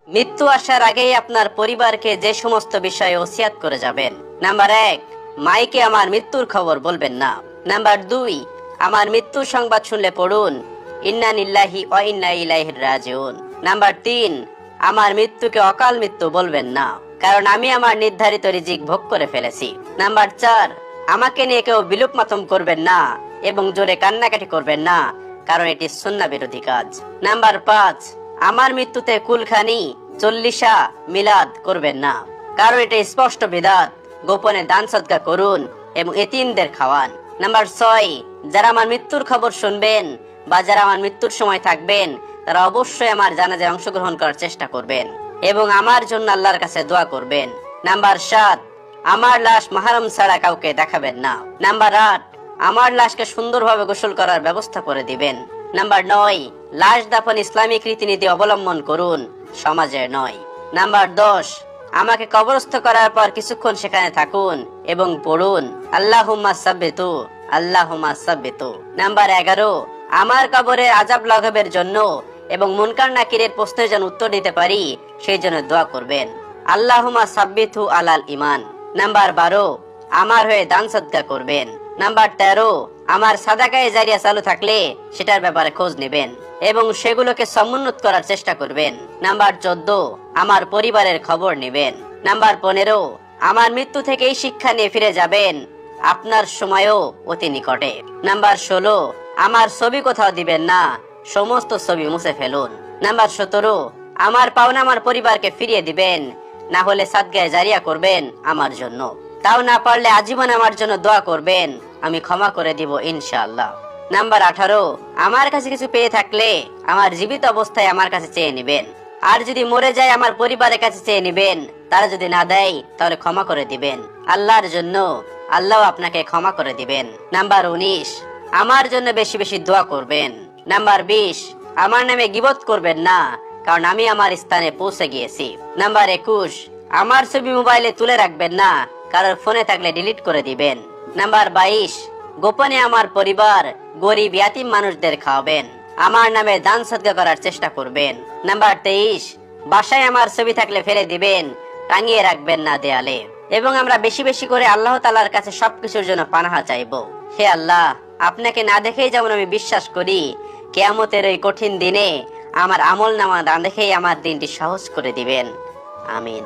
মৃত্যু আসার আগেই আপনার পরিবারকে যে সমস্ত বিষয়ে ওসিয়াত করে যাবেন। নাম্বার 1, মাইকে আমার মৃত্যুর খবর বলবেন না। নাম্বার 2, আমার মৃত্যুর সংবাদ শুনলে পড়ুন ইন্না লিল্লাহি ওয়া ইন্না ইলাইহি রাজিউন। নাম্বার 3, আমার মৃত্যুকে অকাল মৃত্যু বলবেন না, কারণ আমি আমার নির্ধারিত রিজিক ভোগ করে ফেলেছি। নাম্বার 4, আমাকে নিয়ে কেউ বিলুপ মাতম করবেন না এবং জোরে কান্নাকাটি করবেন না, কারণ এটি সুন্নাহ বিরোধী কাজ। নাম্বার 5, আমার মৃত্যুতে কুলখানি, চল্লিশা, মিলাদ করবেন না, কারণ এটা স্পষ্ট বিদাত। গোপনে দান সদকা করুন এবং এতিমদের খাওয়ান। নাম্বার 6, যারা আমার মৃত্যুর খবর শুনবেন বা যারা আমার মৃত্যুর সময় থাকবেন তারা অবশ্যই আমার জানাজায় অংশগ্রহণ করার চেষ্টা করবেন এবং আমার জন্য আল্লাহর কাছে দোয়া করবেন। নাম্বার 7, আমার লাশ মাহরম ছাড়া কাউকে দেখাবেন না। নাম্বার 8, আমার লাশকে সুন্দরভাবে গোসল করার ব্যবস্থা করে দিবেন। নাম্বার 9, লাশ দাফন ইসলামিক রীতিনীতি অবলম্বন করুন, সমাজের নয়। নাম্বার 10, আমাকে কবরস্থ করার পর কিছুক্ষণ সেখানে থাকুন এবং পড়ুন আল্লাহুম্মা সাব্বিতু আল্লাহুম্মা সাব্বিতু। নাম্বার 11, আমার কবরের আযাব লাঘবের জন্য এবং মুনকার নাকিরের প্রশ্নের জন্য উত্তর দিতে পারি সেই জন্য দোয়া করবেন আল্লাহুম্মা সাব্বিতু আলাল ঈমান। নাম্বার 12, আমার হয়ে দান সদকা করবেন। নাম্বার 13, আমার সাদাকায়ে জারিয়া চালু থাকলে সেটার ব্যাপারে খোঁজ নেবেন এবং সেগুলোকে সমুন্নত করার চেষ্টা করবেন। নাম্বার 14, আমার পরিবারের খবর নেবেন। নাম্বার 15, আমার মৃত্যু থেকে এই শিক্ষা নিয়ে ফিরে যাবেন আপনার সময়ও অতি নিকটে। নাম্বার 16, আমার ছবি কোথাও দিবেন না, সমস্ত ছবি মুছে ফেলুন। নাম্বার 17, আমার পাওনা আমার পরিবারকে ফিরিয়ে দিবেন, না হলে সাদগায়ে জারিয়া করবেন আমার জন্য। তাও না পারলে আজীবন আমার জন্য দোয়া করবেন, আমি ক্ষমা করে দিব ইনশাআল্লাহ। নাম্বার 18, আমার কাছে কিছু পেয়ে থাকলে আমার জীবিত অবস্থায় আমার কাছে চেয়ে নেবেন, আর যদি মরে যায় আমার পরিবারের কাছে চেয়ে নেবেন। তারা যদি না দেয় তাহলে ক্ষমা করে দিবেন আল্লাহর জন্য, আল্লাহ আপনাকে ক্ষমা করে দিবেন। নাম্বার 19, আমার জন্য বেশি বেশি দোয়া করবেন। নাম্বার 20, আমার নামে গীবত করবেন না, কারণ আমি আমার স্থানে পৌঁছে গিয়েছি। নাম্বার 21, আমার ছবি মোবাইলে তুলে রাখবেন না, কারোর ফোনে থাকলে ডিলিট করে দিবেন। নাম্বার 22, গোপনে আমার পরিবার, গরিব ইয়াতিম মানুষদের খাওয়াবেন, আমার নামে দান সদকা করার চেষ্টা করবেন। নাম্বার 23, বাসায় আমার ছবি থাকলে ফেলে দিবেন, টাঙিয়ে রাখবেন না দেয়ালে। এবং আমরা বেশি বেশি করে আল্লাহ তাআলার কাছে সবকিছুর জন্য পানাহা চাইবো। হে আল্লাহ, আপনাকে না দেখেই যেমন আমি বিশ্বাস করি, কিয়ামতের ওই কঠিন দিনে আমার আমল নামা না দেখেই আমার দিনটি সহজ করে দিবেন। আমিন।